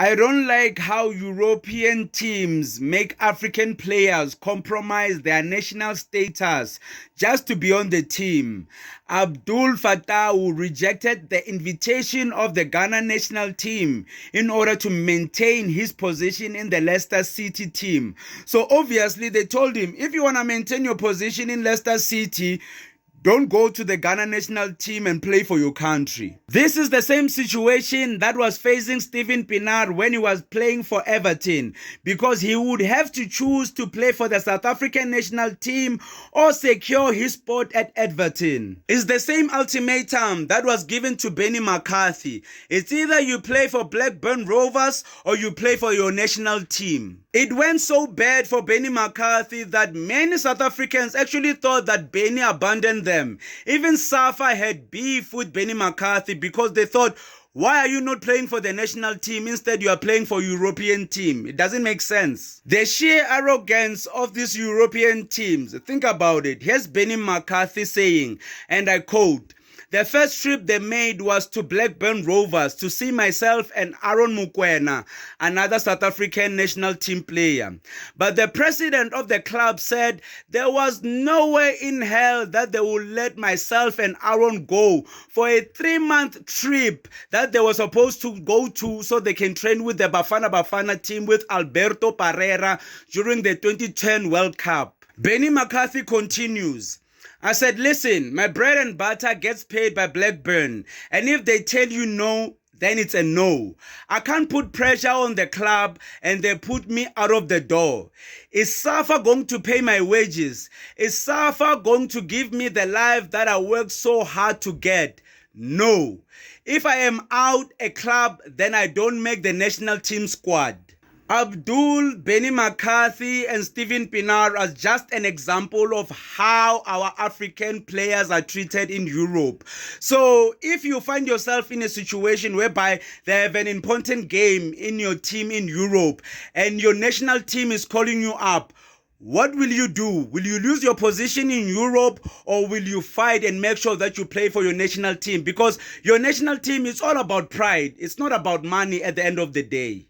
I don't like how European teams make African players compromise their national status just to be on the team. Abdul Fattah rejected the invitation of the Ghana national team in order to maintain his position in the Leicester City team. So obviously they told him, if you want to maintain your position in Leicester City, don't go to the Ghana national team and play for your country. This is the same situation that was facing Steven Pienaar when he was playing for Everton, because he would have to choose to play for the South African national team or secure his spot at Everton. It's the same ultimatum that was given to Benny McCarthy. It's either you play for Blackburn Rovers or you play for your national team. It went so bad for Benny McCarthy that many South Africans actually thought that Benny abandoned them. Even SAFA had beef with Benny McCarthy because they thought, why are you not playing for the national team? Instead, you are playing for European team. It doesn't make sense. The sheer arrogance of these European teams. Think about it. Here's Benny McCarthy saying, and I quote, "The first trip they made was to Blackburn Rovers to see myself and Aaron Mokoena, another South African national team player. But the president of the club said there was no way in hell that they would let myself and Aaron go for a 3-month trip that they were supposed to go to so they can train with the Bafana Bafana team with Alberto Parreira during the 2010 World Cup." Benny McCarthy continues, I said, listen, my bread and butter gets paid by Blackburn, and if they tell you no, then it's a no. I can't put pressure on the club and they put me out of the door. Is SAFA going to pay my wages? Is SAFA going to give me the life that I worked so hard to get? No. If I am out a club, then I don't make the national team squad. Abdul, Benny McCarthy and Steven Pienaar are just an example of how our African players are treated in Europe. So if you find yourself in a situation whereby they have an important game in your team in Europe and your national team is calling you up, what will you do? Will you lose your position in Europe, or will you fight and make sure that you play for your national team? Because your national team is all about pride. It's not about money at the end of the day.